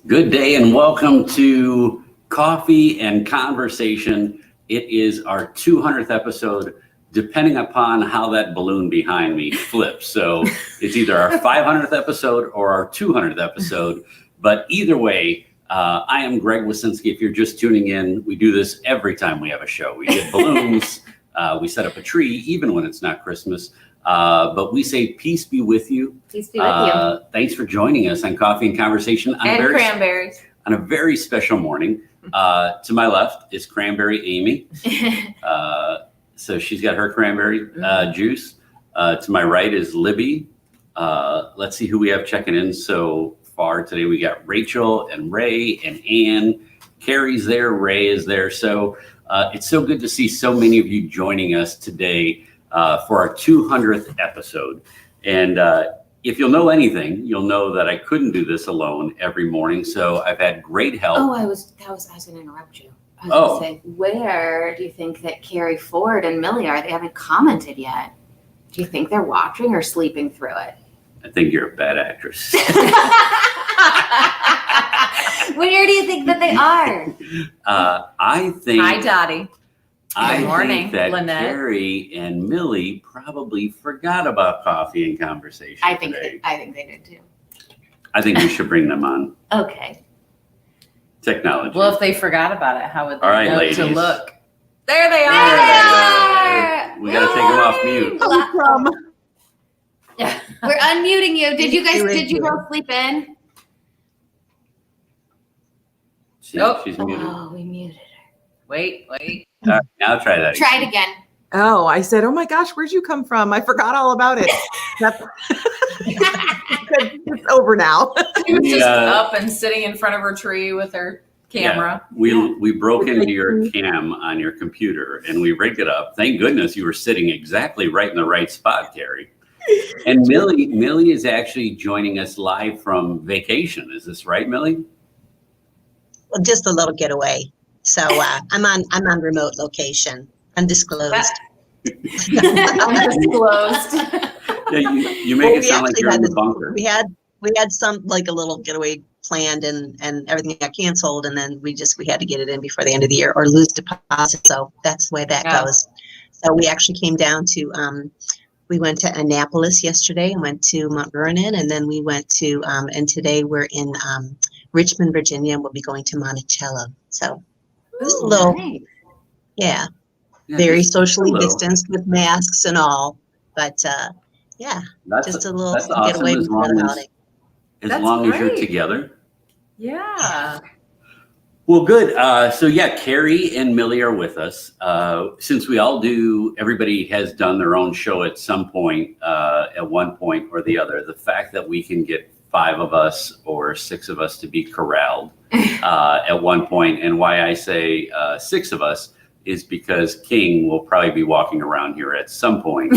Good day and welcome to Coffee and Conversation. It is our 200th episode, depending upon how that balloon behind me flips. So it's either our 500th episode or our 200th episode. But either way, I am Greg Wasinski. If you're just tuning in, we do this every time we have a show. We get balloons, we set up a tree, even when it's not Christmas. But we say peace be with you. Peace be with you. Thanks for joining us on Coffee and Conversation. Cranberries. On a very special morning. To my left is Cranberry Aimee. So she's got her cranberry juice. To my right is Libby. Let's see who we have checking in so far today. We got Rachel and Ray and Ann. Carrie's there, Ray is there. So it's so good to see so many of you joining us today for our 200th episode. And if you'll know anything, you'll know that I couldn't do this alone every morning. So I've had great help. I was going to interrupt you. I was going to say, where do you think that Carrie Ford and Millie are? They haven't commented yet. Do you think they're watching or sleeping through it? I think you're a bad actress. Where do you think that they are? I think. Hi, Dottie. I Good morning, think that Lynette. Carrie and Millie probably forgot about Coffee and Conversation I think today. they did too. I think we should bring them on. Okay. Technology. Well, if they forgot about it, how would they All right, know ladies. to look? There they There are. they are. We got to take them off mute. Yeah. We're unmuting you. Did you go sleep in? Nope. She's muted. Oh, we muted her. Wait. All right, now try that. Try it again. Oh, I said, oh my gosh, where'd you come from? I forgot all about it. It's over now. She was just Yeah. up and sitting in front of her tree with her camera. We broke into your cam on your computer and we rigged it up. Thank goodness you were sitting exactly right in the right spot, Carrie. And Millie is actually joining us live from vacation. Is this right, Millie? Well, just a little getaway. So I'm on remote location, undisclosed. Undisclosed. Yeah, you make it sound like you're in the bunker. We had some like a little getaway planned and everything got canceled, and then we had to get it in before the end of the year or lose deposit. So that's the way that goes. So we actually came down to we went to Annapolis yesterday and went to Mount Vernon, and then we went to and today we're in Richmond, Virginia, and we'll be going to Monticello. So just a little, Yeah, very just socially a little. distanced with masks and all, but just a little that's awesome getaway as before the long holiday. as That's long as you're great. together. Yeah. Well, good. So yeah, Carrie and Millie are with us. Since everybody has done their own show at some point, at one point or the other. The fact that we can get 5 of us or 6 of us to be corralled at one point, and why I say 6 of us is because King will probably be walking around here at some point.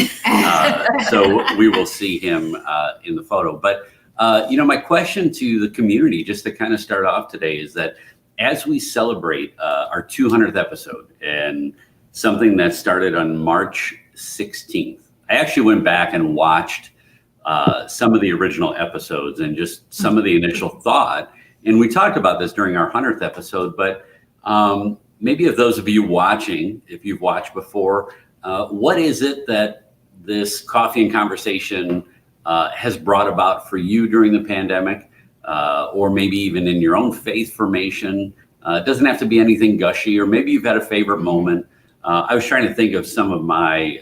So we will see him in the photo. But my question to the community, just to kind of start off today, is that as we celebrate our 200th episode and something that started on March 16th, I actually went back and watched some of the original episodes and just some of the initial thought. And we talked about this during our 100th episode, but maybe of those of you watching, if you've watched before, what is it that this Coffee and Conversation has brought about for you during the pandemic? Or maybe even in your own faith formation. It doesn't have to be anything gushy, or maybe you've had a favorite moment. I was trying to think of some of my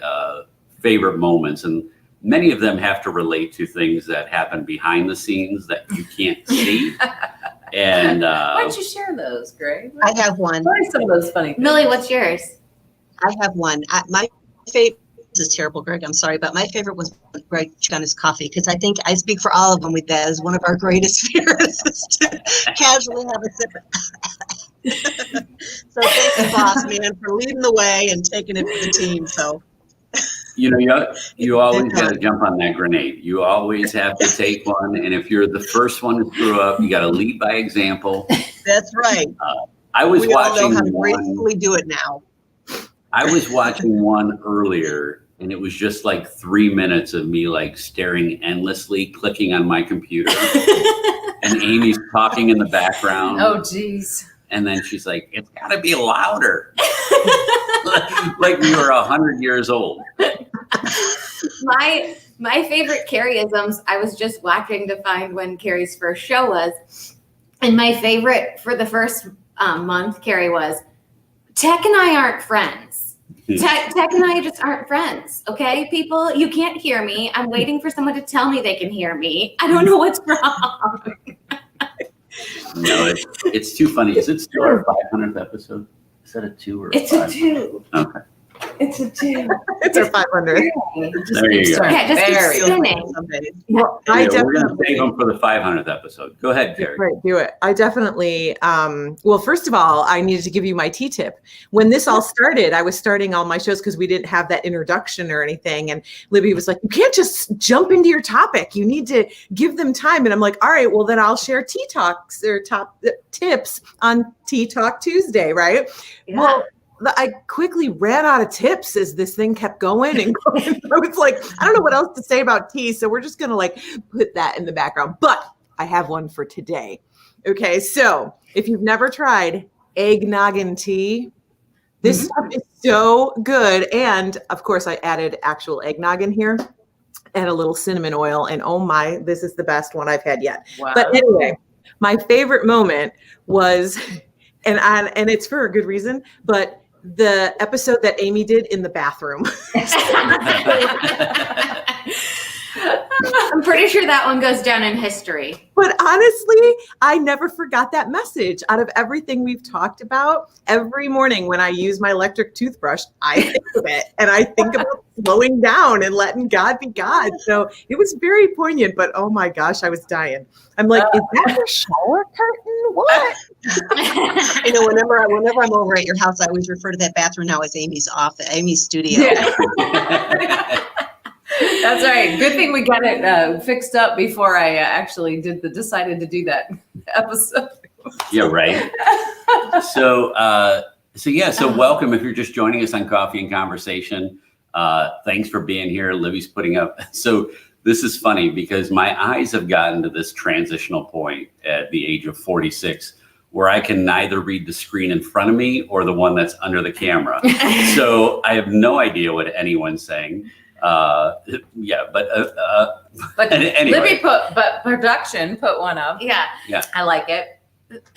favorite moments, and many of them have to relate to things that happen behind the scenes that you can't see. And Why don't you share those, Greg? I have one. What are some of those funny things? Millie, what's yours? I have one. My favorite, this is terrible, Greg, I'm sorry, but my favorite was Greg on his coffee, because I think I speak for all of them with that as one of our greatest fears is to casually have a sip. So thanks, boss man, for leading the way and taking it for the team. So you always got to jump on that grenade. You always have to take one, and if you're the first one to screw up, you got to lead by example. that's right. I was We all know watching how to one. gracefully do it now. I was watching one earlier, and it was just like 3 minutes of me like staring endlessly, clicking on my computer. and Amy's talking in the background. Oh, geez. And then she's like, "It's got to be louder," like we were 100 years old. My favorite Carrie-isms, I was just watching to find when Carrie's first show was. And my favorite for the first month, Carrie, was, Tech and I aren't friends. Tech and I just aren't friends. Okay, people, you can't hear me. I'm waiting for someone to tell me they can hear me. I don't know what's wrong. No, it's too funny. Is it still our 500th episode? Is that a 2 or a 5? It's a 2. Okay. It's a 2. It's our 500. There you go. Yeah, just keep Very spinning. Well, Yeah, I we're going to definitely save them for the 500th episode. Go ahead, Carrie. Right, do it. I definitely, well, first of all, I needed to give you my tea tip. When this all started, I was starting all my shows because we didn't have that introduction or anything. And Libby was like, you can't just jump into your topic. You need to give them time. And I'm like, all right, well, then I'll share tea talks or top tips on Tea Talk Tuesday, right? Yeah. Well, I quickly ran out of tips as this thing kept going and going. I was like, I don't know what else to say about tea. So we're just going to like put that in the background. But I have one for today. Okay. So if you've never tried eggnoggin tea, this stuff is so good. And of course, I added actual eggnog in here and a little cinnamon oil. And oh my, this is the best one I've had yet. Wow. But anyway, my favorite moment was, and it's for a good reason, but the episode that Aimee did in the bathroom. I'm pretty sure that one goes down in history. But honestly, I never forgot that message. Out of everything we've talked about, every morning when I use my electric toothbrush, I think of it. And I think about slowing down and letting God be God. So it was very poignant, but oh my gosh, I was dying. I'm like, is that your shower curtain? What? You know, whenever I'm over at your house, I always refer to that bathroom now as Amy's office, Amy's studio. Yeah. That's right. Good thing we got it fixed up before I actually decided to do that episode. Yeah, right. So welcome if you're just joining us on Coffee and Conversation. Thanks for being here. Libby's putting up. So this is funny because my eyes have gotten to this transitional point at the age of 46 where I can neither read the screen in front of me or the one that's under the camera. So I have no idea what anyone's saying. But anyway. Libby production put one up. Yeah. I like it.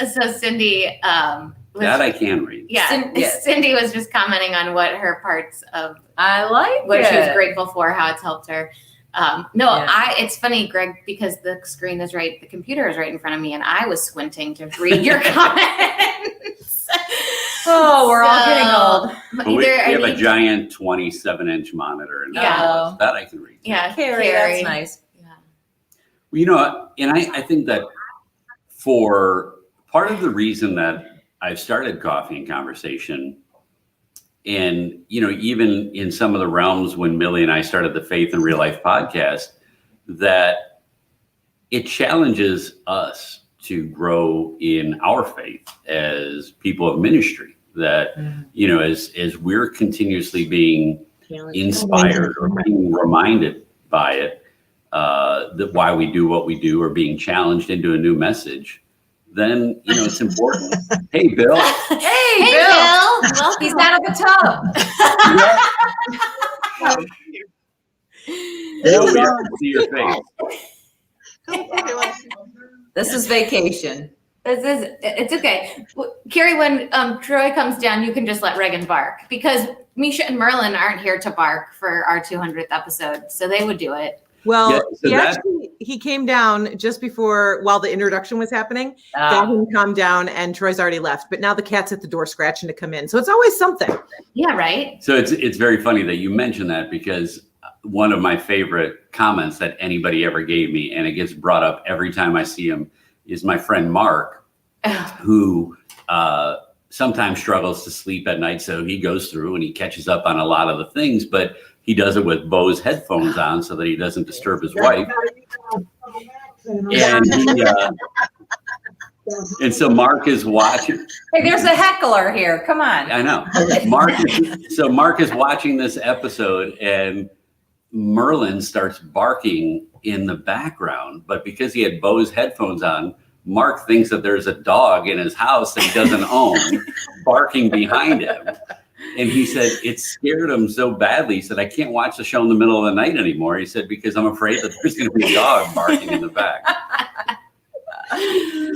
So Cindy, That I can read. yeah, Yes. Cindy was just commenting on what her parts of I like what it. she was grateful for, how it's helped her. Yeah. It's funny, Greg, because the screen is right, the computer is right in front of me, and I was squinting to read your comments. Oh, we're all getting old. But we have a giant 27-inch monitor, and Yeah. that I can read. Yeah, Carrie, that's nice. Yeah. Well, you know, and I think that for part of the reason that I've started Coffee and Conversation, and, you know, even in some of the realms when Millie and I started the Faith in Real Life podcast, that it challenges us to grow in our faith as people of ministry. That, you know, as we're continuously being inspired or being reminded by it, that why we do what we do or being challenged into a new message, then, you know, it's important. Hey, Bill. Hey, Hey, Bill. Bill. He's out of the tub. Bill, we have to see your face. This is vacation. It's okay. Carrie, when Troy comes down, you can just let Reagan bark, because Misha and Merlin aren't here to bark for our 200th episode, so they would do it. Well, Yeah, so he came down just before, while the introduction was happening, got him calmed down, and Troy's already left. But now the cat's at the door scratching to come in. So it's always something. Yeah, right? So it's very funny that you mentioned that, because one of my favorite comments that anybody ever gave me, and it gets brought up every time I see him, is my friend Mark, who sometimes struggles to sleep at night. So he goes through and he catches up on a lot of the things, but he does it with Bose headphones on so that he doesn't disturb his wife. And so Mark is watching. Hey, there's a heckler here. Come on. I know. Mark is watching this episode, and Merlin starts barking in the background, but because he had Bose headphones on, Mark thinks that there's a dog in his house that he doesn't own barking behind him. And he said it scared him so badly. He said, I can't watch the show in the middle of the night anymore. He said, because I'm afraid that there's going to be a dog barking in the back.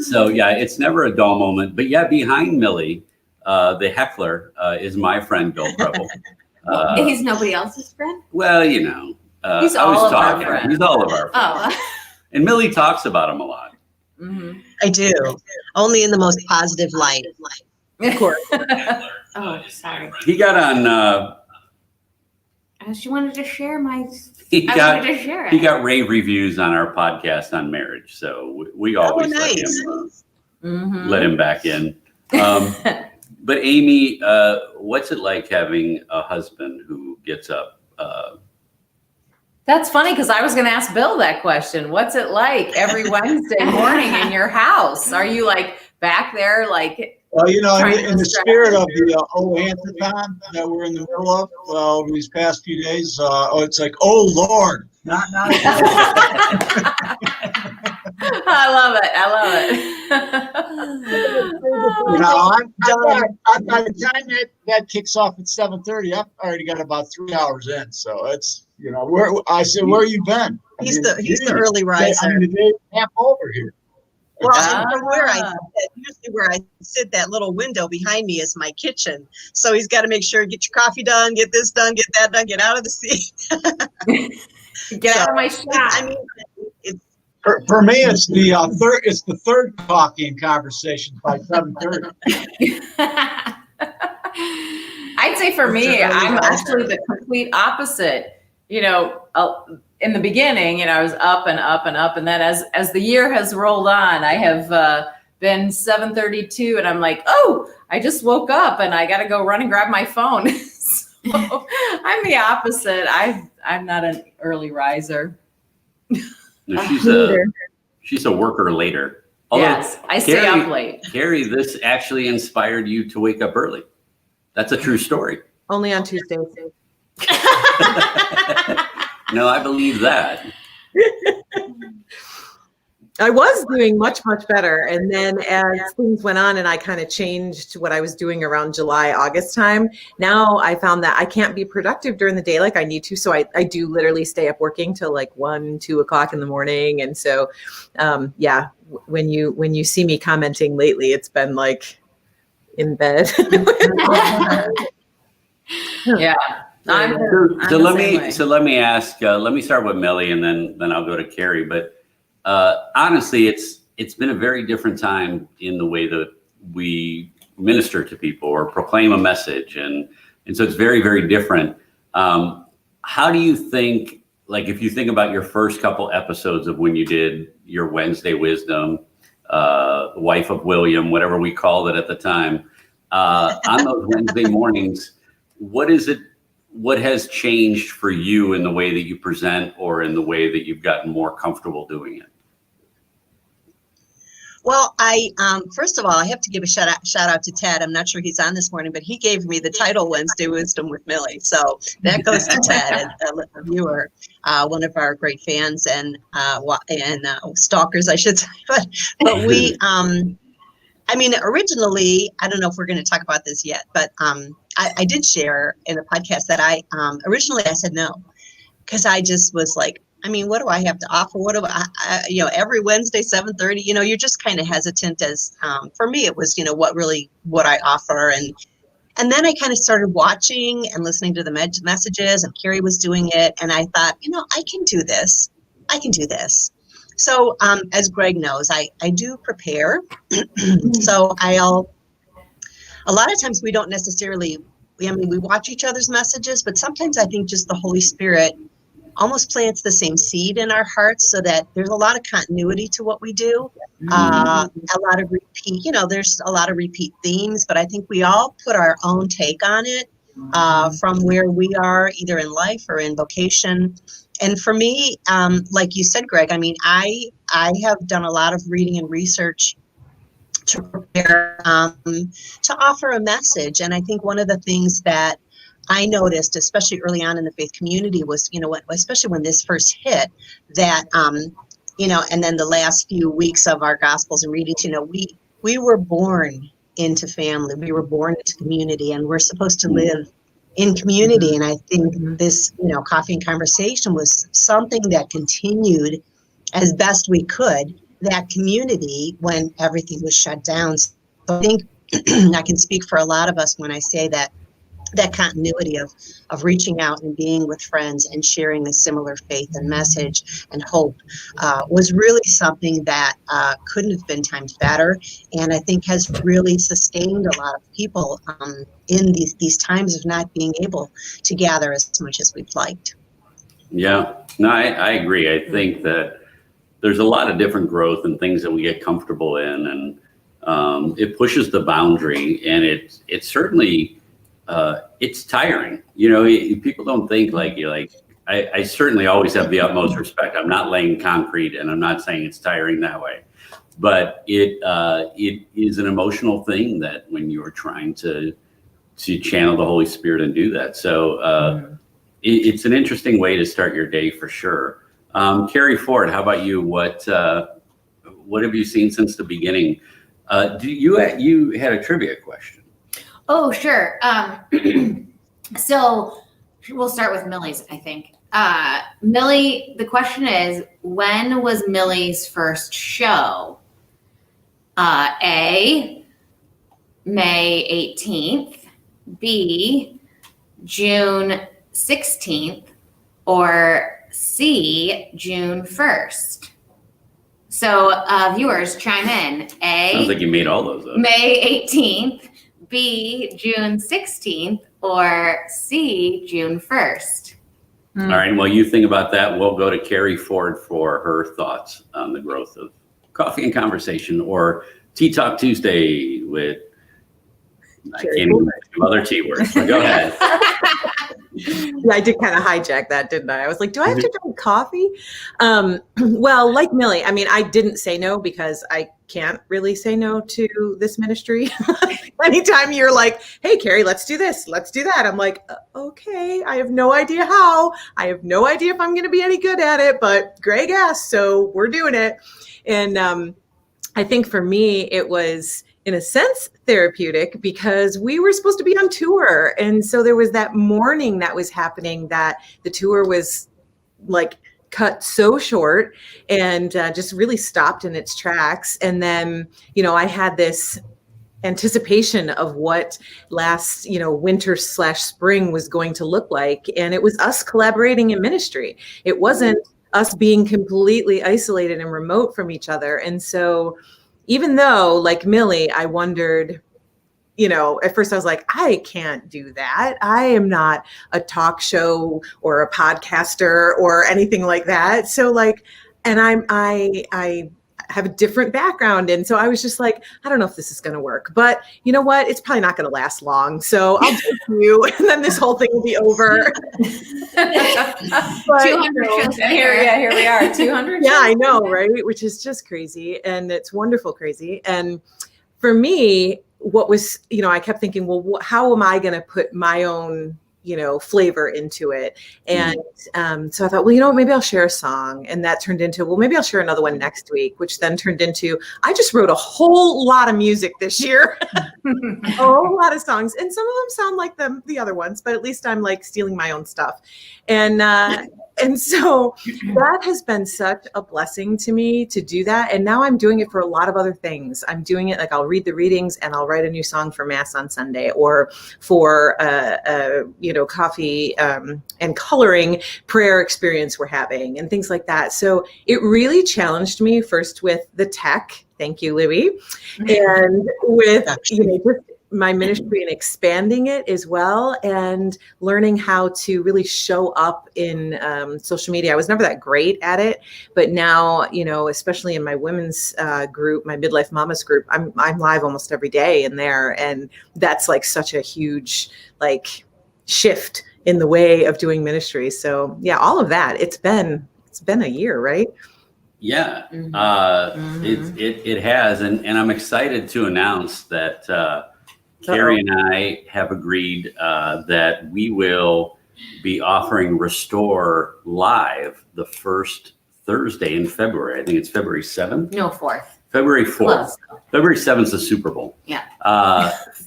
So, yeah, it's never a dull moment. But, yeah, behind Millie, the heckler is my friend, Bill Preble. He's nobody else's friend? Well, you know. He's all of our friends. He's all of our friends. Oh. And Millie talks about him a lot. Mm-hmm. I do, only in the most positive light. Of course. Oh, sorry. He got on. She wanted to share my. He I got. wanted to share it. He got rave reviews on our podcast on marriage, so we always nice. let him back in. But Aimee, what's it like having a husband who gets up? That's funny because I was going to ask Bill that question. What's it like every Wednesday morning in your house? Are you like back there like? Well, you know, trying in to the distract spirit of the Oanthropon that we're in the middle of over these past few days, it's like, oh Lord, not. I love it. You know, I'm done. By the time that kicks off at 7:30, I've already got about 3 hours in. So it's, you know, where you been? He's the early riser. I mean, the day half over here. Well, and from where I sit, usually where I sit, that little window behind me is my kitchen. So he's got to make sure, get your coffee done, get this done, get that done, get out of the seat. Get out of my shot. I mean, it's For me, it's the third. It's the third coffee and conversation by 7:30. I'd say for me, I'm actually the complete opposite. You know, in the beginning, you know, I was up and up and up, and then as the year has rolled on, I have been 7:32, and I'm like, oh, I just woke up, and I got to go run and grab my phone. So I'm the opposite. I'm not an early riser. No, she's a worker later. Although, yes, I stay up late. Carrie, this actually inspired you to wake up early. That's a true story. Only on Tuesdays. No, I believe that. I was doing much, much better. And then as things went on and I kind of changed what I was doing around July, August time, now I found that I can't be productive during the day like I need to. So I do literally stay up working till like 1, 2 o'clock in the morning. And so, yeah, when you see me commenting lately, it's been like in bed. Yeah. So let me ask, let me start with Millie and then I'll go to Carrie. But honestly, it's been a very different time in the way that we minister to people or proclaim a message. And so it's very, very different. How do you think, like if you think about your first couple episodes of when you did your Wednesday Wisdom, Wife of William, whatever we called it at the time, on those Wednesday mornings, what has changed for you in the way that you present or in the way that you've gotten more comfortable doing it? Well, first of all, I have to give a shout out to Ted. I'm not sure he's on this morning, but he gave me the title Wednesday Wisdom with Millie. So that goes to Ted, a viewer, one of our great fans and stalkers, I should say. But we, I mean, originally, I don't know if we're going to talk about this yet, but I did share in a podcast that originally I said no, because I just was like, I mean, what do I have to offer? What do I every Wednesday, 7:30, you're just kind of hesitant as, for me, it was, what I offer. And then I kind of started watching and listening to the messages, and Carrie was doing it. And I thought, I can do this. So as Greg knows, I do prepare. So a lot of times we don't necessarily, we watch each other's messages, but sometimes I think just the Holy Spirit almost plants the same seed in our hearts so that there's a lot of continuity to what we do. A lot of repeat, there's a lot of repeat themes, but I think we all put our own take on it from where we are either in life or in vocation. And for me, like you said, Greg, I mean, I have done a lot of reading and research to prepare, to offer a message. And I think one of the things that I noticed, especially early on in the faith community, was, especially when this first hit, that, and then the last few weeks of our Gospels and readings, we were born into family, we were born into community, and we're supposed to live in community. And I think this, coffee and conversation was something that continued as best we could, that community when everything was shut down. So I think I can speak for a lot of us when I say that continuity of reaching out and being with friends and sharing a similar faith and message and hope was really something that couldn't have been timed better, and I think has really sustained a lot of people in these times of not being able to gather as much as we'd liked. Yeah, no, I agree. I think that there's a lot of different growth and things that we get comfortable in, and it pushes the boundary, and it certainly it's tiring. People don't think I certainly always have the utmost respect. I'm not laying concrete, and I'm not saying it's tiring that way, but it is an emotional thing that when you're trying to channel the Holy Spirit and do that. So it's an interesting way to start your day for sure. Carrie Ford, how about you? What have you seen since the beginning? You had a trivia question. Oh, sure. So we'll start with Millie's, I think. Millie, the question is, when was Millie's first show? A, May 18th, B, June 16th, or C, June 1st? So viewers, chime in. A, Sounds like you made all those up. May 18th, B, June 16th, or C, June 1st. All right. Well, you think about that. We'll go to Carrie Ford for her thoughts on the growth of Coffee and Conversation, or Tea Talk Tuesday with, I can't even think of other T words, but go ahead. Yeah, I did kind of hijack that, didn't I? I was like, do I have to drink coffee? Well, like Millie, I mean, I didn't say no because I can't really say no to this ministry. Anytime you're like, hey, Carrie, let's do this, let's do that. I'm like, okay, I have no idea how. I have no idea if I'm going to be any good at it, but Greg asked, so we're doing it. And I think for me, it was, in a sense, therapeutic because we were supposed to be on tour. And so there was that morning that was happening that the tour was like cut so short and just really stopped in its tracks. And then, I had this anticipation of what last, winter/spring was going to look like. And it was us collaborating in ministry. It wasn't us being completely isolated and remote from each other. And so even though, like Millie, I wondered, at first I was like, I can't do that. I am not a talk show or a podcaster or anything like that. So and I have a different background. And so I was just like, I don't know if this is going to work, but you know what? It's probably not going to last long. So I'll do you, and then this whole thing will be over. But, 200 shows Here we are, 200. Yeah, I know, right? Which is just crazy. And it's wonderful crazy. And for me, what was, I kept thinking, well, how am I going to put my own, flavor into it? And so I thought, well, maybe I'll share a song. And that turned into, well, maybe I'll share another one next week, which then turned into, I just wrote a whole lot of music this year, a whole lot of songs. And some of them sound like the other ones, but at least I'm like stealing my own stuff. And so that has been such a blessing to me to do that. And now I'm doing it for a lot of other things. I'm doing it I'll read the readings and I'll write a new song for Mass on Sunday, or for coffee and coloring prayer experience we're having and things like that. So it really challenged me first with the tech. Thank you, Libby. And with just my ministry and expanding it as well, and learning how to really show up in social media. I was never that great at it, but now, especially in my women's group, my Midlife Mamas group, I'm live almost every day in there. And that's such a huge shift in the way of doing ministry. So yeah, all of that, it's been a year, right? Yeah, it has. And I'm excited to announce that Carrie and I have agreed that we will be offering Restore live the first Thursday in February. I think it's February 7th. No, 4th. February 4th. Close. February 7th is the Super Bowl. Yeah.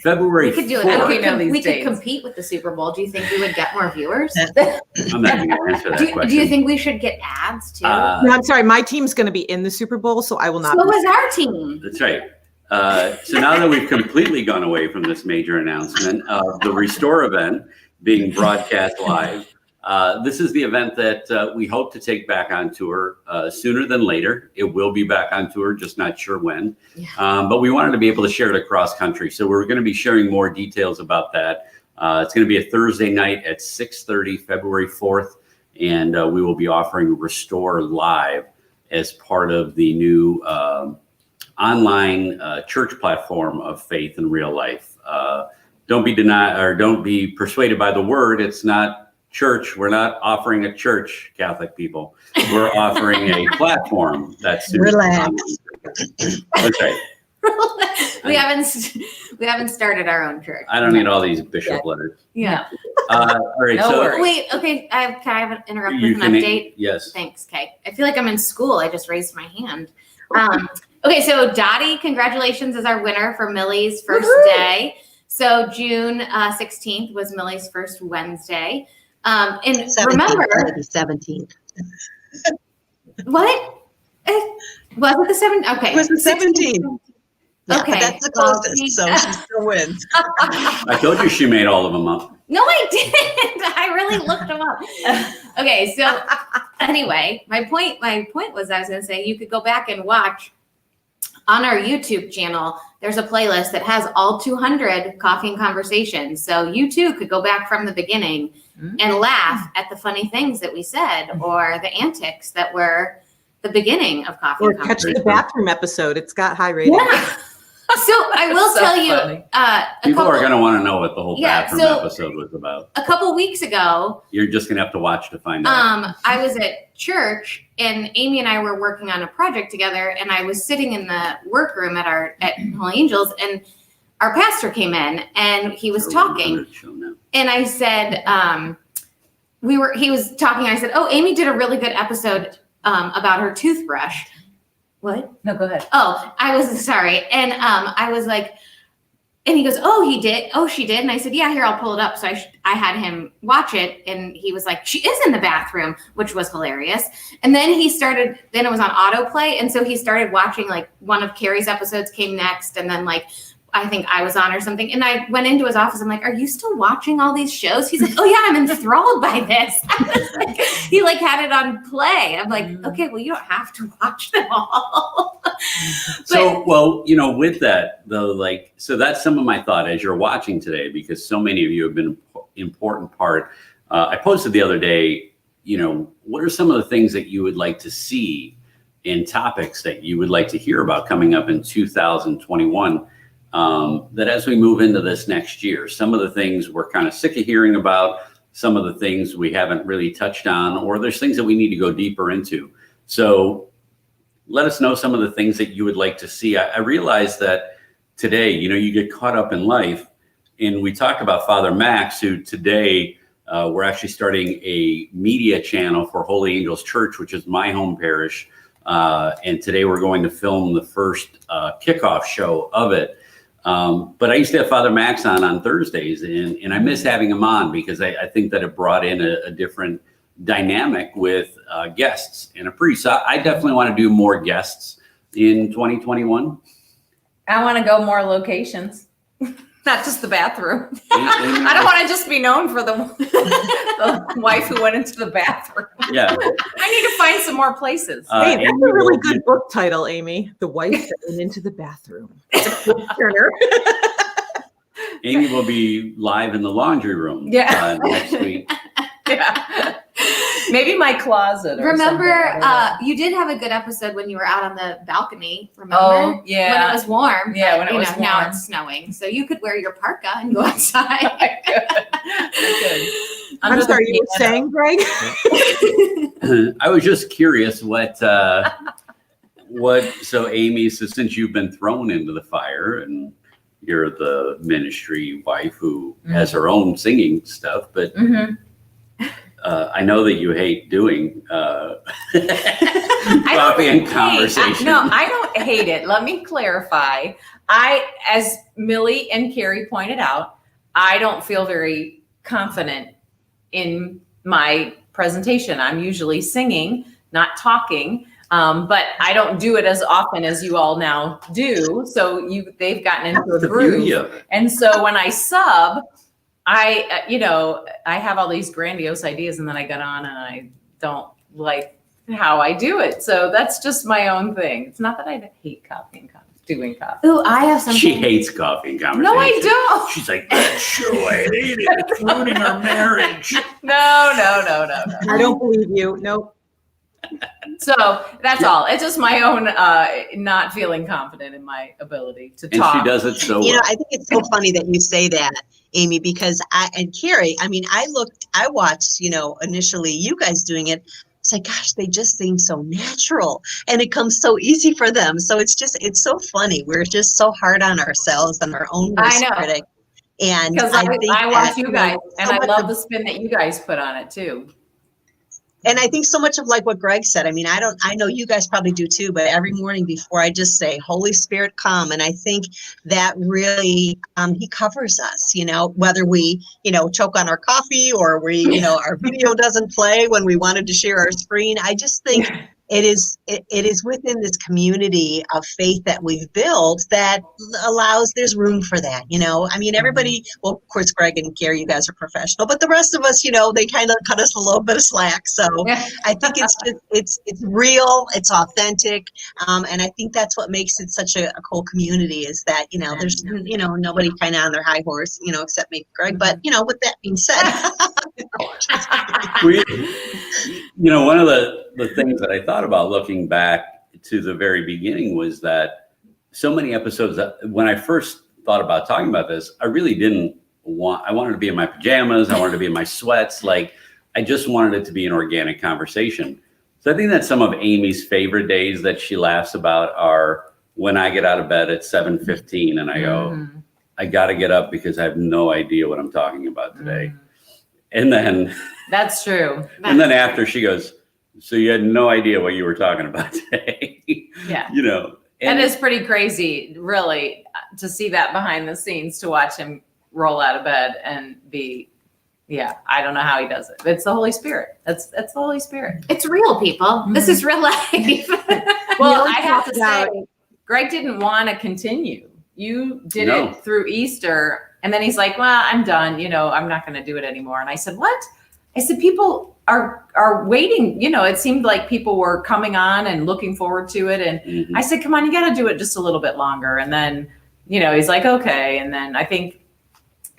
February We could do it. 4th. We could compete with the Super Bowl. Do you think we would get more viewers? I'm not even going to answer that question. Do you think we should get ads too? No, I'm sorry. My team's going to be in the Super Bowl, so I will not. So is our team. That's right. So now that we've completely gone away from this major announcement of the Restore event being broadcast live, this is the event that we hope to take back on tour sooner than later. It will be back on tour, just not sure when. Yeah. But we wanted to be able to share it across country. So we're going to be sharing more details about that. It's going to be a Thursday night at 6:30, February 4th. And we will be offering Restore live as part of the new online church platform of faith in real life. Don't be persuaded by the word. It's not church. We're not offering a church, Catholic people. We're offering a platform that's Relax. That's right. We haven't started our own church. I don't need all these bishop letters. Yeah. All right. No so worries. Wait. Okay. Can I interrupt you with an can update? yes. Thanks, Kay. I feel like I'm in school. I just raised my hand. Okay, so Dottie, congratulations, is our winner for Millie's first day. So June 16th was Millie's first Wednesday. And 17th, remember, the 17th. what? Was it the 7th? Okay. It was the 17th. Yeah, Okay. but that's the Well, closest, so she still wins. I told you she made all of them up. No, I didn't. I really looked them up. Okay, so anyway, my point was I was going to say you could go back and watch on our YouTube channel. There's a playlist that has all 200 Coffee and Conversations. So you too could go back from the beginning and laugh at the funny things that we said or the antics that were the beginning of Coffee Or and catch Conversations. the bathroom episode. It's got high ratings. Yeah. So I will So tell funny. you, People are going to want to know what the whole Yeah, bathroom so- episode was about. a couple weeks ago, You're just going to have to watch to find out. I was at church and Aimee and I were working on a project together, and I was sitting in the workroom at Holy Angels, and our pastor came in and he was talking, and I said, he was talking, and I said, oh, Aimee did a really good episode about her toothbrush. What? No, go ahead. Oh, I was sorry. And I was like, and he goes, oh, he did. Oh, she did. And I said, yeah, here, I'll pull it up. So I had him watch it. And he was like, she is in the bathroom, which was hilarious. And then then it was on autoplay. And so he started watching, like, one of Carrie's episodes came next. And then, like, I think I was on or something. And I went into his office. I'm like, are you still watching all these shows? He's like, oh yeah, I'm enthralled by this. He like had it on play. I'm like, okay, well, you don't have to watch them all. So, well, with that though, like, so that's some of my thought as you're watching today, because so many of you have been an important part. I posted the other day, what are some of the things that you would like to see in topics that you would like to hear about coming up in 2021? That as we move into this next year, some of the things we're kind of sick of hearing about, some of the things we haven't really touched on, or there's things that we need to go deeper into. So let us know some of the things that you would like to see. I realize that today, you get caught up in life, and we talked about Father Max, who today we're actually starting a media channel for Holy Angels Church, which is my home parish. And today we're going to film the first kickoff show of it. But I used to have Father Max on Thursdays, and I miss having him on because I think that it brought in a different dynamic with guests and a priest. So I definitely want to do more guests in 2021. I want to go more locations, not just the bathroom. I don't want to just be known for the wife who went into the bathroom. Yeah. I need to find some more places. Hey, that's Aimee a really will good book title, Aimee. The Wife That Went Into the Bathroom. Turner. Aimee will be live in the laundry room next week. Yeah. Maybe my closet. Or Remember, something. you did have a good episode when you were out on the balcony. Remember? Oh, yeah. When it was warm. Yeah, but, when it was Now warm. it's snowing, so you could wear your parka and go outside. I could. I'm Under the sorry, you were piano. saying, Greg? I was just curious so Aimee, so since you've been thrown into the fire and you're the ministry wife who has her own singing stuff, but I know that you hate doing coffee and conversation. No, I don't hate it. Let me clarify. As Millie and Carrie pointed out, I don't feel very confident in my presentation. I'm usually singing, not talking, but I don't do it as often as you all now do. So they've gotten into a groove. And so when I sub, I have all these grandiose ideas, and then I get on and I don't like how I do it. So that's just my own thing. It's not that I hate coffee and doing coffee. Ooh, I have something. She hates coffee and conversation. No, I don't. She's like, that show, I hate it. It's ruining our marriage. No. I don't believe you. Nope. So that's all. It's just my own not feeling confident in my ability to talk. And she does it so well. I think it's so funny that you say that, Aimee, because Carrie, I watched, initially you guys doing it. It's like, gosh, they just seem so natural and it comes so easy for them. So it's so funny. We're just so hard on ourselves and our own worst critic. And because I watch you guys and I love of the spin that you guys put on it too. And I think so much of like what Greg said, I know you guys probably do too, but every morning before I just say, Holy Spirit, come. And I think that really, he covers us, whether we, choke on our coffee or we, our video doesn't play when we wanted to share our screen. I just think it is within this community of faith that we've built that allows, there's room for that, everybody, well, of course, Greg and Carrie, you guys are professional, but the rest of us, they kind of cut us a little bit of slack. So I think it's real, it's authentic. And I think that's what makes it such a cool community is that, there's, nobody kind of on their high horse, except maybe Greg. But, with that being said, one of the things that I thought about looking back to the very beginning was that so many episodes that when I first thought about talking about this, I really I wanted to be in my pajamas. I wanted to be in my sweats. Like I just wanted it to be an organic conversation. So I think that some of Aimee's favorite days that she laughs about are when I get out of bed at 7:15 and I go, I got to get up because I have no idea what I'm talking about today. And then that's true. And then after she goes, so you had no idea what you were talking about today. Yeah. And it's pretty crazy, really, to see that behind the scenes, to watch him roll out of bed and be, I don't know how he does it. It's the Holy Spirit. That's the Holy Spirit. It's real, people. This is real life. Well, I have to say, Greg didn't want to continue. You did it through Easter. And then he's like, well, I'm done. I'm not going to do it anymore. And I said, what? I said, people are waiting. It seemed like people were coming on and looking forward to it. And I said, come on, you got to do it just a little bit longer. And then, he's like, okay. And then I think,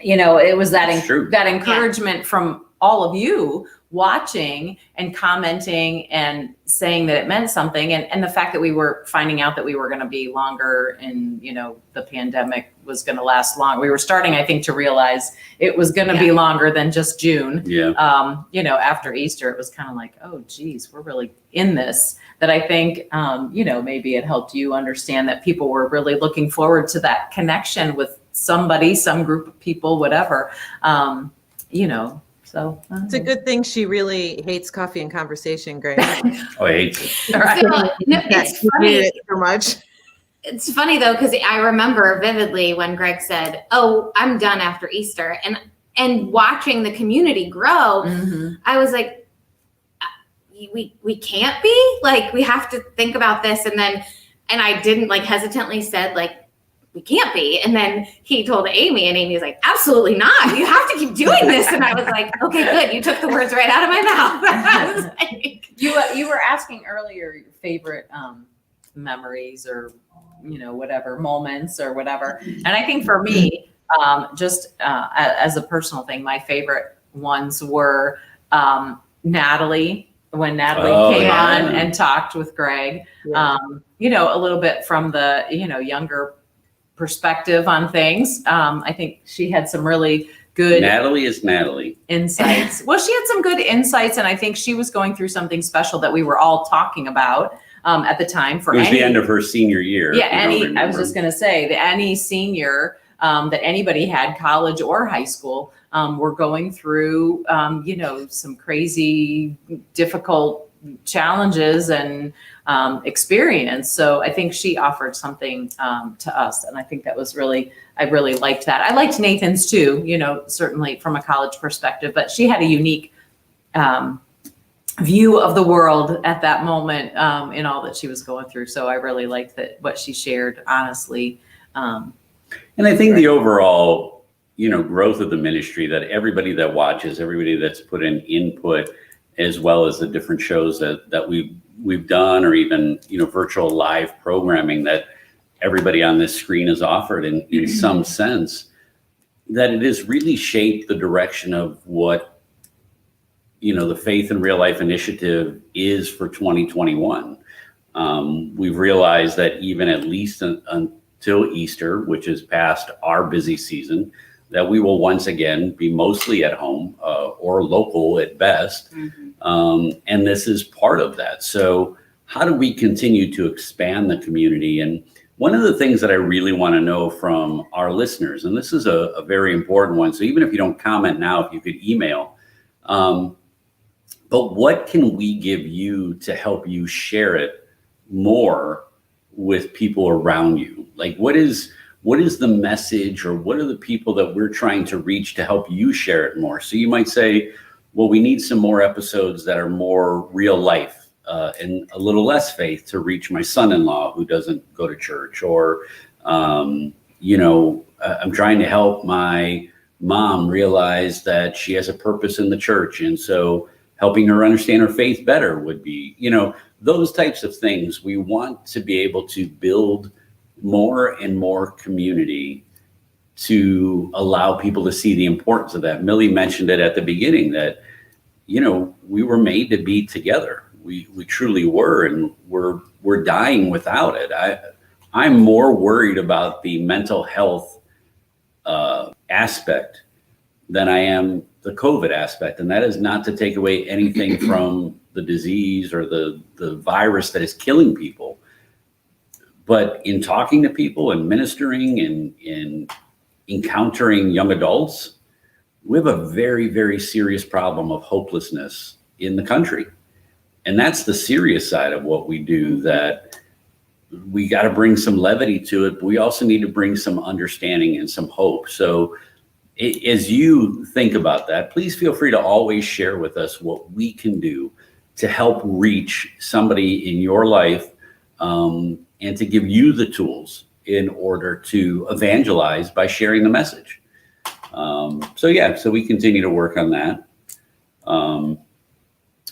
it was that encouragement from all of you watching and commenting and saying that it meant something. And the fact that we were finding out that we were going to be longer and, the pandemic was going to last long. We were starting, I think, to realize it was going to be longer than just June. Yeah. After Easter, it was kind of like, oh, geez, we're really in this. That I think, maybe it helped you understand that people were really looking forward to that connection with somebody, some group of people, whatever, So it's a good thing she really hates coffee and conversation, Greg. Oh, I hate it. Right. So, it's funny. So much. It's funny though, because I remember vividly when Greg said, "Oh, I'm done after Easter," and watching the community grow, I was like, "We can't be like we have to think about this." And I didn't hesitantly said we can't be. And then he told Aimee, and Amy's like, absolutely not. You have to keep doing this. And I was like, okay, good. You took the words right out of my mouth. I was like, you were asking earlier your favorite memories or, whatever moments or whatever. And I think for me, just as a personal thing, my favorite ones were Natalie, when Natalie came on and talked with Greg, a little bit from the, younger perspective on things. I think she had some really good Natalie is Natalie insights. Well, she had some good insights, and I think she was going through something special that we were all talking about at the time. For it was the end of her senior year. Yeah, I was just going to say any senior that anybody had, college or high school, were going through, some crazy, difficult challenges and experience. So I think she offered something to us. And I think that was I really liked that. I liked Nathan's too, certainly from a college perspective, but she had a unique view of the world at that moment in all that she was going through. So I really liked what she shared, honestly. And I think the overall, growth of the ministry, that everybody that watches, everybody that's put in input, as well as the different shows that we've done, or even, virtual live programming that everybody on this screen has offered in some sense, that it has really shaped the direction of what, the Faith in Real Life initiative is for 2021. We've realized that even at least until Easter, which is past our busy season, that we will once again be mostly at home or local at best. And this is part of that. So how do we continue to expand the community? And one of the things that I really want to know from our listeners, and this is a very important one, so even if you don't comment now, if you could email, but what can we give you to help you share it more with people around you? Like, what is the message, or what are the people that we're trying to reach to help you share it more? So you might say, well, we need some more episodes that are more real life and a little less faith to reach my son-in-law who doesn't go to church, or, I'm trying to help my mom realize that she has a purpose in the church. And so helping her understand her faith better would be, those types of things. We want to be able to build more and more community to allow people to see the importance of that. Millie mentioned it at the beginning that, we were made to be together. We truly were, and we're dying without it. I'm more worried about the mental health aspect than I am the COVID aspect. And that is not to take away anything from the disease or the virus that is killing people. But in talking to people and ministering and in encountering young adults, we have a very, very serious problem of hopelessness in the country. And that's the serious side of what we do, that we got to bring some levity to it, but we also need to bring some understanding and some hope. So as you think about that, please feel free to always share with us what we can do to help reach somebody in your life, and to give you the tools in order to evangelize by sharing the message. So we continue to work on that.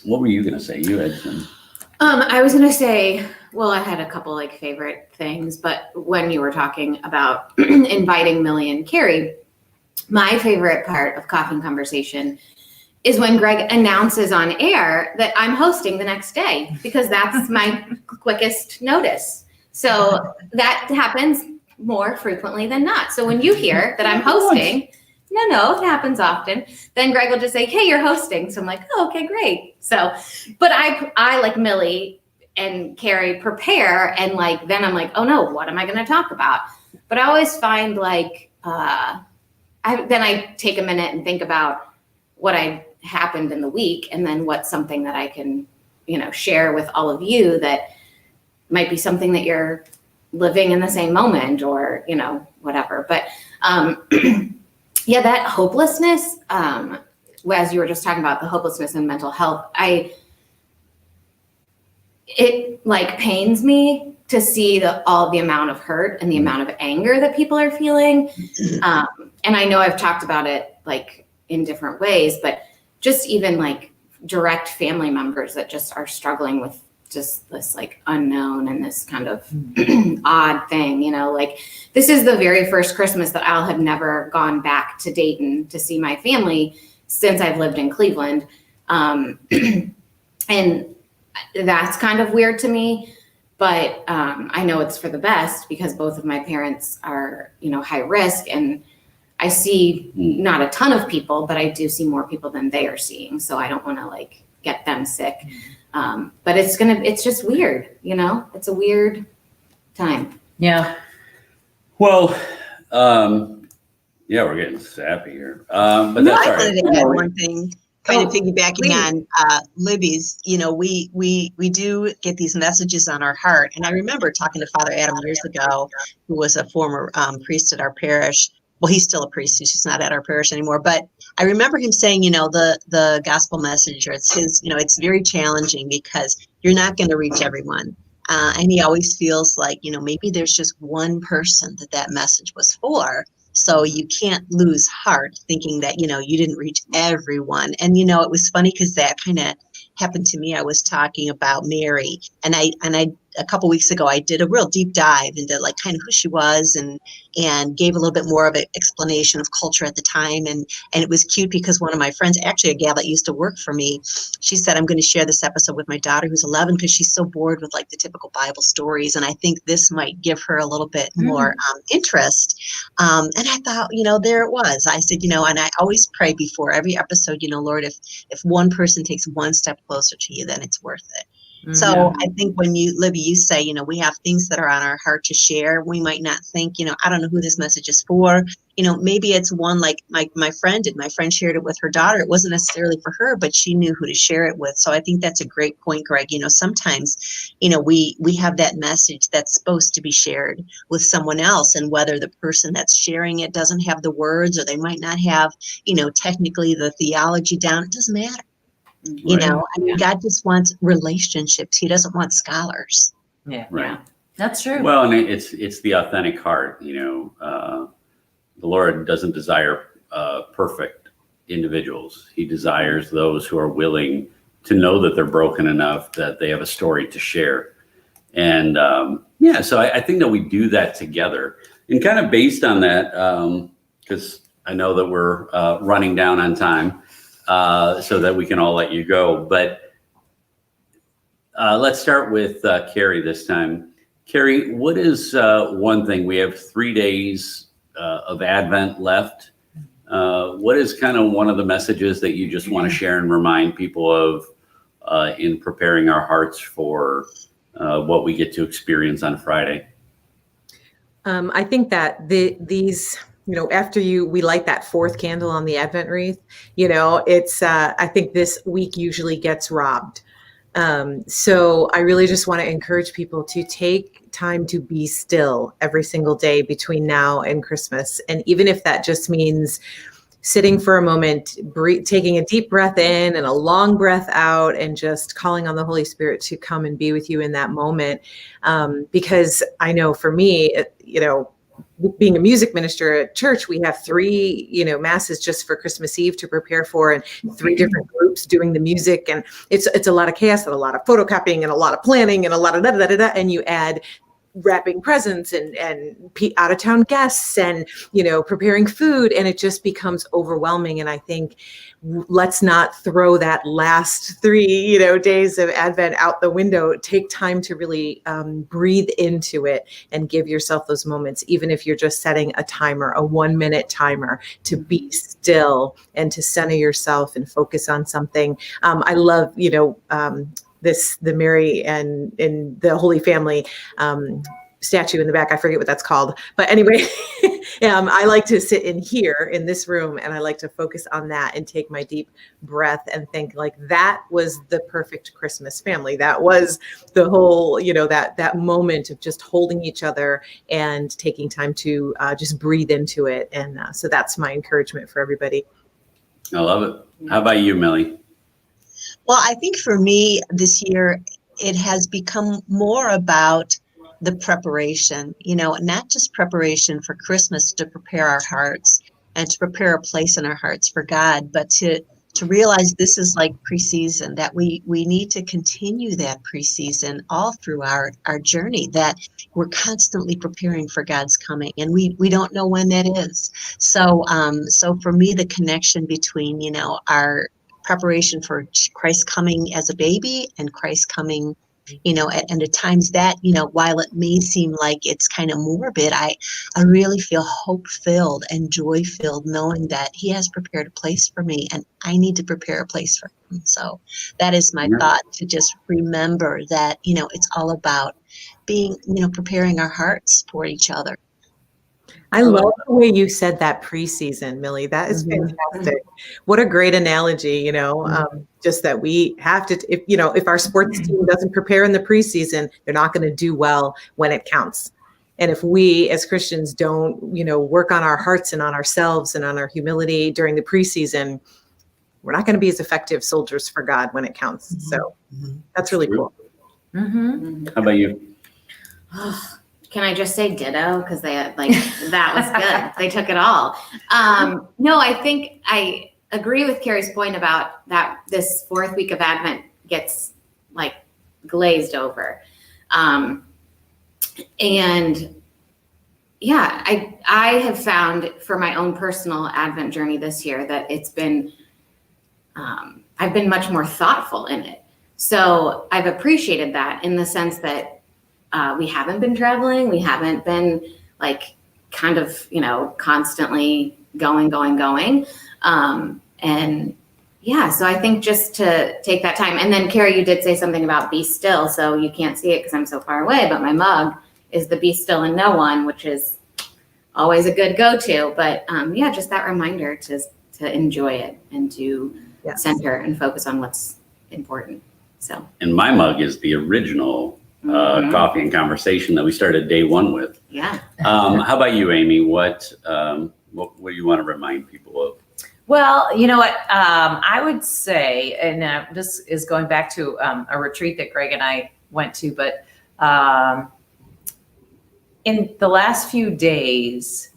What were you going to say? You had some. I was going to say, well, I had a couple favorite things, but when you were talking about inviting Millie and Carrie, my favorite part of Coffee and Conversation is when Greg announces on air that I'm hosting the next day, because that's my quickest notice. So that happens more frequently than not. So when you hear that I'm hosting, no, it happens often. Then Greg will just say, hey, you're hosting. So I'm like, oh, okay, great. So, but I like Millie and Carrie prepare, and then I'm like, oh no, what am I going to talk about? But I always find then I take a minute and think about what happened in the week, and then what's something that I can, share with all of you that might be something that you're living in the same moment, or, whatever. But yeah, that hopelessness, as you were just talking about the hopelessness in mental health, it pains me to see all the amount of hurt and the amount of anger that people are feeling. And I know I've talked about it in different ways, but just even direct family members that just are struggling with just this unknown and this kind of odd thing, this is the very first Christmas that I'll have never gone back to Dayton to see my family since I've lived in Cleveland. And that's kind of weird to me, but I know it's for the best, because both of my parents are, high risk, and I see not a ton of people, but I do see more people than they are seeing. So I don't want to get them sick. But it's just weird, it's a weird time. Yeah. Well, Yeah, we're getting sappy here. But that's I all right. wanted to add one thing, kind of piggybacking please. on Libby's. We do get these messages on our heart, and I remember talking to Father Adam years ago, who was a former priest at our parish. Well, he's still a priest; he's just not at our parish anymore. But I remember him saying, the gospel message, or it's his, it's very challenging because you're not going to reach everyone. And he always feels like, maybe there's just one person that message was for. So you can't lose heart thinking that, you didn't reach everyone. And, it was funny because that kind of happened to me. I was talking about Mary, and I a couple weeks ago, I did a real deep dive into like kind of who she was, and gave a little bit more of an explanation of culture at the time. And it was cute because one of my friends, actually a gal that used to work for me, she said, I'm going to share this episode with my daughter who's 11 because she's so bored with like the typical Bible stories. And I think this might give her a little bit more interest. And I thought, there it was. I said, and I always pray before every episode, Lord, if one person takes one step closer to you, then it's worth it. So I think when Libby, you say, we have things that are on our heart to share. We might not think, I don't know who this message is for. Maybe it's one like my friend did. My friend shared it with her daughter. It wasn't necessarily for her, but she knew who to share it with. So I think that's a great point, Greg. Sometimes, we have that message that's supposed to be shared with someone else. And whether the person that's sharing it doesn't have the words, or they might not have, technically the theology down, it doesn't matter. God just wants relationships. He doesn't want scholars. Yeah, Right. yeah, that's true. Well, and it's the authentic heart. The Lord doesn't desire perfect individuals. He desires those who are willing to know that they're broken enough that they have a story to share. And so I think that we do that together. And kind of based on that, because I know that we're running down on time, so that we can all let you go. But let's start with Carrie this time. Carrie, what is one thing? We have 3 days of Advent left. What is kind of one of the messages that you just want to share and remind people of in preparing our hearts for what we get to experience on Friday? I think that these, after we light that fourth candle on the Advent wreath, it's, I think this week usually gets robbed. So I really just want to encourage people to take time to be still every single day between now and Christmas. And even if that just means sitting for a moment, taking a deep breath in and a long breath out, and just calling on the Holy Spirit to come and be with you in that moment. Because I know for me, being a music minister at church, we have 3, masses just for Christmas Eve to prepare for, and 3 different groups doing the music. And it's a lot of chaos and a lot of photocopying and a lot of planning and a lot of and you add wrapping presents and out of town guests and, preparing food, and it just becomes overwhelming. And I think let's not throw that last 3, days of Advent out the window. Take time to really breathe into it and give yourself those moments, even if you're just setting a timer, a 1-minute timer, to be still and to center yourself and focus on something. I love, the Mary and the Holy Family statue in the back. I forget what that's called, but anyway, I like to sit in here in this room, and I like to focus on that and take my deep breath and think like that was the perfect Christmas family. That was the whole, that moment of just holding each other and taking time to just breathe into it. And so that's my encouragement for everybody. I love it. How about you, Millie? Well, I think for me this year, it has become more about the preparation, not just preparation for Christmas to prepare our hearts and to prepare a place in our hearts for God, but to realize this is like preseason, that we need to continue that preseason all through our journey, that we're constantly preparing for God's coming, and we don't know when that is. So for me, the connection between, our preparation for Christ coming as a baby and Christ coming, and at times that, while it may seem like it's kind of morbid, I really feel hope-filled and joy-filled knowing that he has prepared a place for me, and I need to prepare a place for him. So that is my thought, to just remember that, it's all about being, preparing our hearts for each other. I love the way you said that preseason, Millie. That is fantastic. What a great analogy, just that we have to, if our sports team doesn't prepare in the preseason, they're not going to do well when it counts. And if we as Christians don't, work on our hearts and on ourselves and on our humility during the preseason, we're not going to be as effective soldiers for God when it counts. So that's really cool. Mm-hmm. How about you? Can I just say ditto? Because that was good. They took it all. No, I think I agree with Carrie's point about that this fourth week of Advent gets like glazed over. And yeah, I have found for my own personal Advent journey this year that it's been, I've been much more thoughtful in it. So I've appreciated that in the sense that we haven't been traveling. We haven't been like kind of, constantly going. And yeah, so I think just to take that time. And then Carrie, you did say something about be still. So you can't see it because I'm so far away, but my mug is the be still and know one, which is always a good go-to. But yeah, just that reminder to enjoy it and to center and focus on what's important. So. And my mug is the original coffee and conversation that we started day one with. Yeah. How about you, Aimee? What do you want to remind people of? Well, you know what? I would say, and this is going back to a retreat that Greg and I went to, but in the last few days,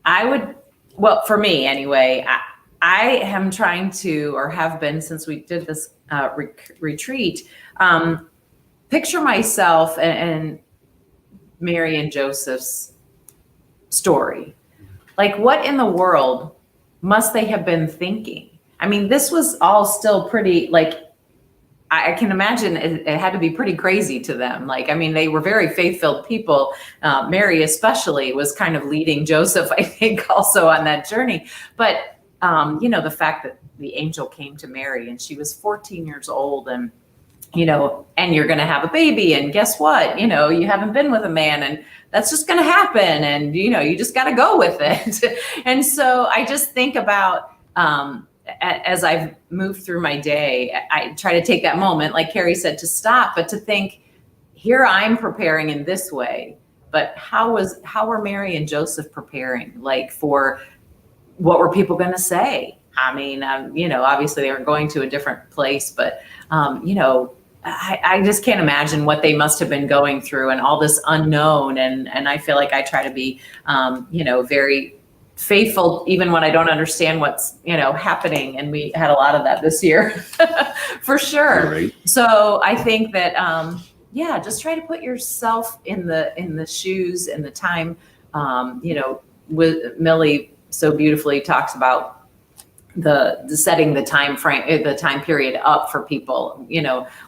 for me anyway, I am trying to, or have been since we did this retreat, picture myself and Mary and Joseph's story. Like, what in the world must they have been thinking? I mean, this was all still pretty, like, I can imagine it had to be pretty crazy to them. Like, I mean, they were very faith-filled people. Mary especially was kind of leading Joseph, I think, also on that journey. But, the fact that the angel came to Mary and she was 14 years old and and you're going to have a baby, and guess what? You haven't been with a man, and that's just going to happen. And, you just got to go with it. And so I just think about, as I've moved through my day, I try to take that moment, like Carrie said, to stop, but to think, here I'm preparing in this way, but how were Mary and Joseph preparing? Like, for what were people going to say? I mean, obviously they were going to a different place, but, I just can't imagine what they must have been going through and all this unknown. And I feel like I try to be, very faithful, even when I don't understand what's, happening. And we had a lot of that this year for sure. Right. So I think that, just try to put yourself in the shoes and the time, with Millie so beautifully talks about the setting the time frame, the time period up for people,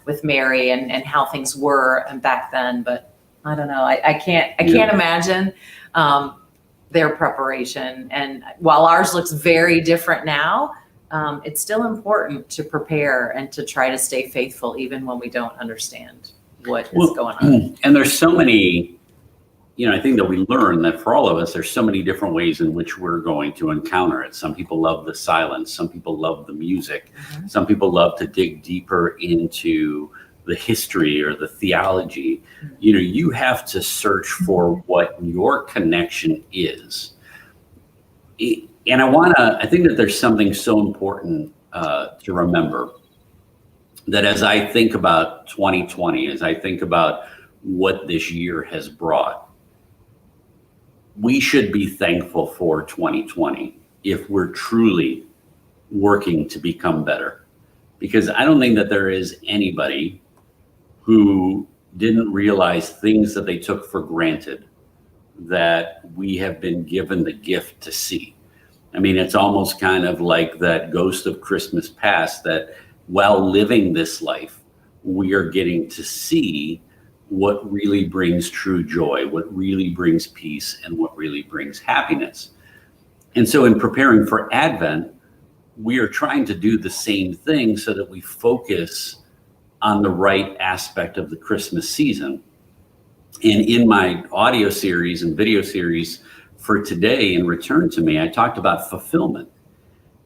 with Mary and how things were back then. But I don't know. I can't imagine their preparation. And while ours looks very different now, it's still important to prepare and to try to stay faithful, even when we don't understand what is going on. And there's so many, I think that we learn that for all of us, there's so many different ways in which we're going to encounter it. Some people love the silence. Some people love the music. Mm-hmm. Some people love to dig deeper into the history or the theology. Mm-hmm. You have to search for what your connection is. And I think that there's something so important to remember, that as I think about 2020, as I think about what this year has brought, we should be thankful for 2020 if we're truly working to become better. Because I don't think that there is anybody who didn't realize things that they took for granted that we have been given the gift to see. I mean, it's almost kind of like that ghost of Christmas past, that while living this life, we are getting to see what really brings true joy, what really brings peace, and what really brings happiness. And so in preparing for Advent, we are trying to do the same thing so that we focus on the right aspect of the Christmas season. And in my audio series and video series for today and return to me, I talked about fulfillment.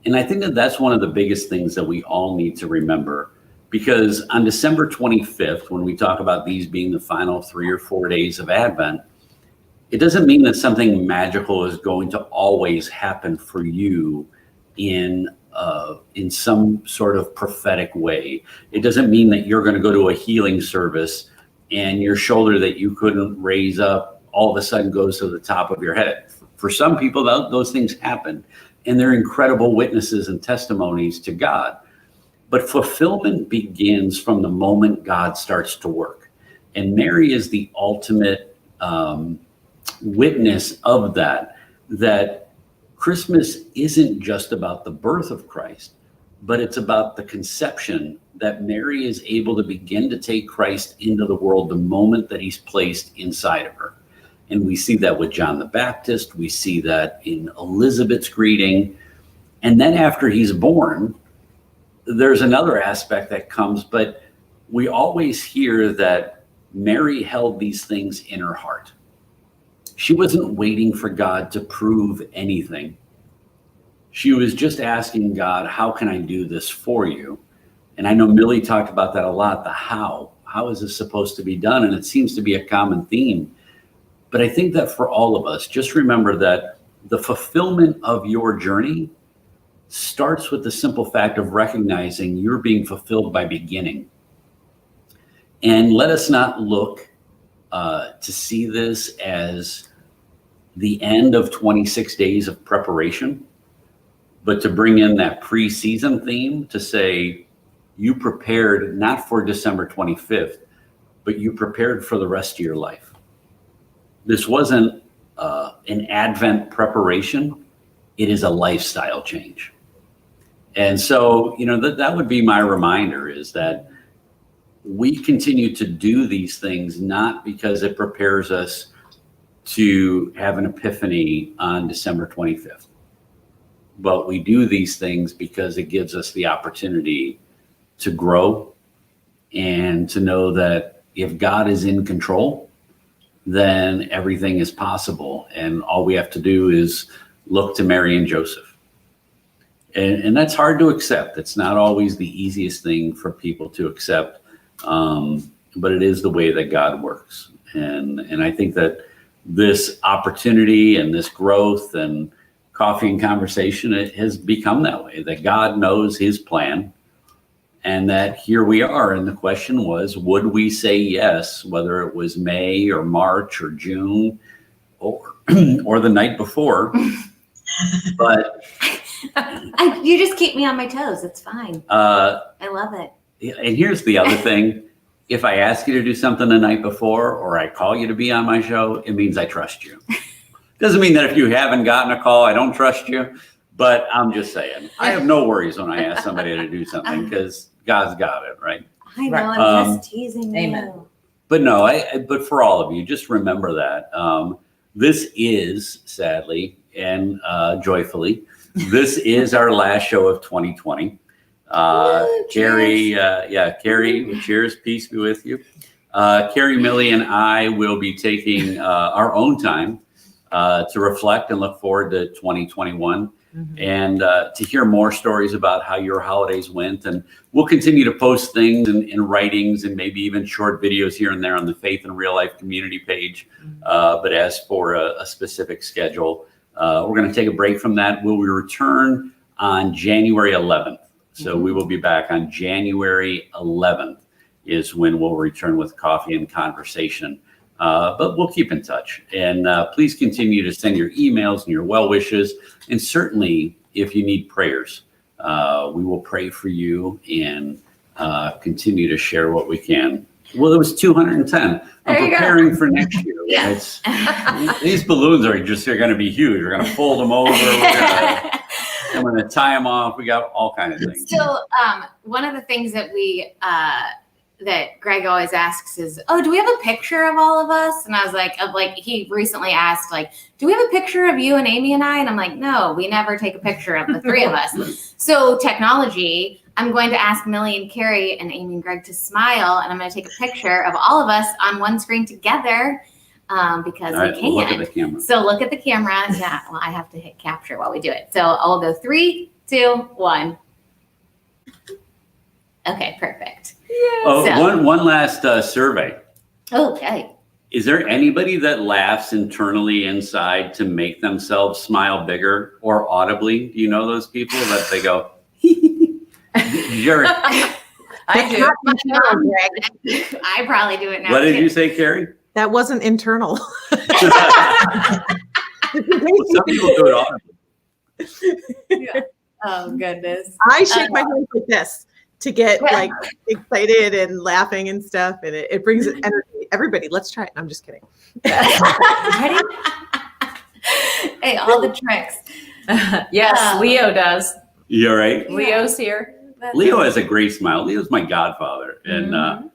And I think that that's one of the biggest things that we all need to remember, because on December 25th, when we talk about these being the final 3 or 4 days of Advent, it doesn't mean that something magical is going to always happen for you in some sort of prophetic way. It doesn't mean that you're going to go to a healing service and your shoulder that you couldn't raise up all of a sudden goes to the top of your head. For some people, those things happen, and they're incredible witnesses and testimonies to God. But fulfillment begins from the moment God starts to work. And Mary is the ultimate witness of that Christmas isn't just about the birth of Christ, but it's about the conception that Mary is able to begin to take Christ into the world the moment that he's placed inside of her. And we see that with John the Baptist. We see that in Elizabeth's greeting. And then after he's born, there's another aspect that comes, but we always hear that Mary held these things in her heart. She wasn't waiting for God to prove anything. She was just asking God, how can I do this for you? And I know Millie talked about that a lot, the how. How is this supposed to be done? And it seems to be a common theme. But I think that for all of us, just remember that the fulfillment of your journey starts with the simple fact of recognizing you're being fulfilled by beginning. And let us not look to see this as the end of 26 days of preparation, but to bring in that pre-season theme to say you prepared not for December 25th, but you prepared for the rest of your life. This wasn't an Advent preparation. It is a lifestyle change. And so, that would be my reminder, is that we continue to do these things not because it prepares us to have an epiphany on December 25th, but we do these things because it gives us the opportunity to grow and to know that if God is in control, then everything is possible. And all we have to do is look to Mary and Joseph. And that's hard to accept. It's not always the easiest thing for people to accept, but it is the way that God works. And I think that this opportunity and this growth and coffee and conversation, it has become that way, that God knows his plan and that here we are. And the question was, would we say yes, whether it was May or March or June or the night before? But you just keep me on my toes. It's fine. I love it. And here's the other thing. If I ask you to do something the night before, or I call you to be on my show, it means I trust you. Doesn't mean that if you haven't gotten a call, I don't trust you. But I'm just saying, I have no worries when I ask somebody to do something because God's got it, right? I know. I'm just teasing Amen. you. But no, but for all of you, just remember that this is, sadly and joyfully, this is our last show of 2020. Carrie, Carrie, cheers, peace be with you. Carrie Millie and I will be taking our own time to reflect and look forward to 2021. And to hear more stories about how your holidays went. And we'll continue to post things in writings and maybe even short videos here and there on the Faith and Real Life community page. But as for a specific schedule, we're going to take a break from that. We'll return on January 11th. So we will be back on January 11th is when we'll return with coffee and conversation. But we'll keep in touch. And please continue to send your emails and your well wishes. And certainly, if you need prayers, we will pray for you and continue to share what we can. Well, it was 210. I'm preparing for next year. Yes. These balloons are going to be huge. We're going to fold them over. I'm going to tie them off. We got all kinds of things. Still, one of the things that that Greg always asks is, oh, do we have a picture of all of us? And I was like, he recently asked, do we have a picture of you and Aimee and I? And I'm like, no, we never take a picture of the three of us. So technology, I'm going to ask Millie and Carrie and Aimee and Greg to smile, and I'm going to take a picture of all of us on one screen together. because All right, we we'll look at can. the camera. So look at the camera. Yeah, well, I have to hit capture while we do it. So I'll go 3, 2, 1. Okay, perfect. Oh, So- one last survey. Okay. Is there anybody that laughs internally inside to make themselves smile bigger or audibly? Do you know those people that they go, You're, I do. My mom, I probably do it now. what did too. you say, Carrie? That wasn't internal. Some people do it audibly. Oh goodness. I shake my hands like this to get like excited and laughing and stuff, and it brings energy. Everybody, let's try it. I'm just kidding. Ready? Hey, all the tricks. Yes, Leo does. You all right? Yeah. Leo's here. Leo has a great smile. Leo's my godfather. And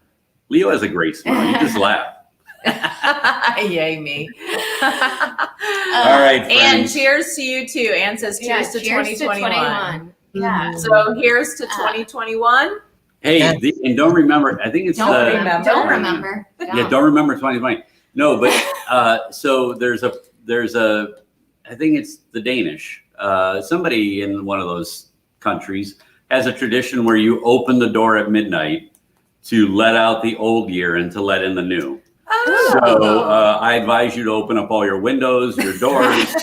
Leo has a great smile. You just laugh. Yay, me. All right, And friends. cheers to you too. Ann says cheers to 2021. Yeah. So here's to 2021. Hey, and don't remember, I think it's Don't remember. Don't remember. Yeah, don't remember 2020. No, but so there's a I think it's the Danish. Somebody in one of those countries has a tradition where you open the door at midnight to let out the old year and to let in the new. Oh. So I advise you to open up all your windows, your doors,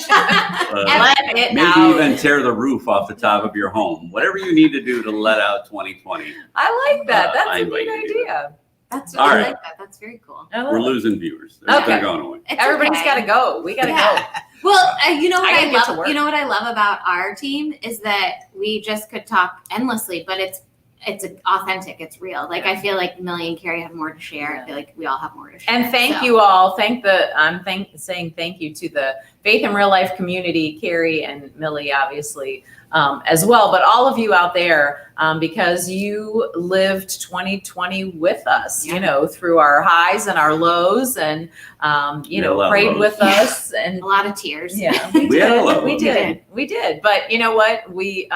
Let it maybe out. even tear the roof off the top of your home. Whatever you need to do to let out 2020. I like that. That's I a invite neat you to do idea. That's All I right. like that. That's very cool. I love We're it. losing viewers. They're Okay. going away. It's Everybody's okay. got to go. We got to Yeah. go. Well, you know what I I, gotta get to love. work. You know what I love about our team is that we just could talk endlessly, but it's authentic. It's real. Like I feel like Millie and Carrie have more to share. I feel like we all have more to share. And thank So- you all. Saying thank you to the Faith in Real Life community, Carrie and Millie, obviously, as well. But all of you out there, because you lived 2020 with us, Yeah. you know, through our highs and our lows, and Yeah, you a know, lot of prayed lows. with us, and a lot of tears. yeah, we We had a lot did. of We lows. did. We did. But you know what? We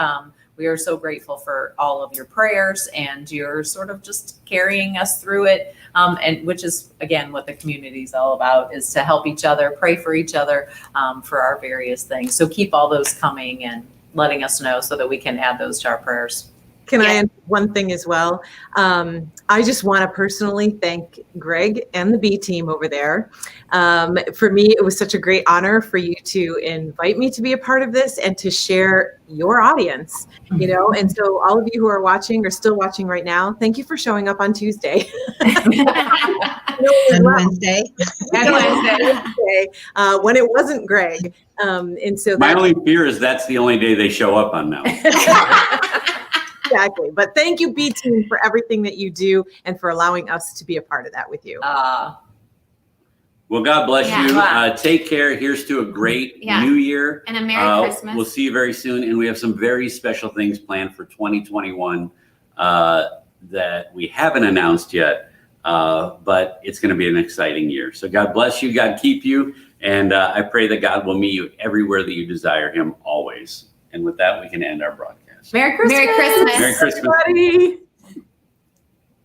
are so grateful for all of your prayers, and you're sort of just carrying us through it. And which is, again, what the community is all about, is to help each other, pray for each other, for our various things. So keep all those coming and letting us know so that we can add those to our prayers. Can I Yeah. add one thing as well? I just want to personally thank Greg and the B team over there. For me, it was such a great honor for you to invite me to be a part of this and to share your audience, you know. And so all of you who are watching or still watching right now, thank you for showing up on Tuesday. On Wednesday. Wednesday, when it wasn't Greg. And so My that only fear is that's the only day they show up on now. exactly. But thank you, B team, for everything that you do and for allowing us to be a part of that with you. Well, God bless Yeah. you. Wow. Take care. Here's to a great Yeah. new year. And a Merry Christmas. We'll see you very soon. And we have some very special things planned for 2021 that we haven't announced yet. But it's going to be an exciting year. So God bless you. God keep you. And I pray that God will meet you everywhere that you desire him always. And with that, we can end our broadcast. Merry Christmas. Merry Christmas. Merry Christmas. Everybody.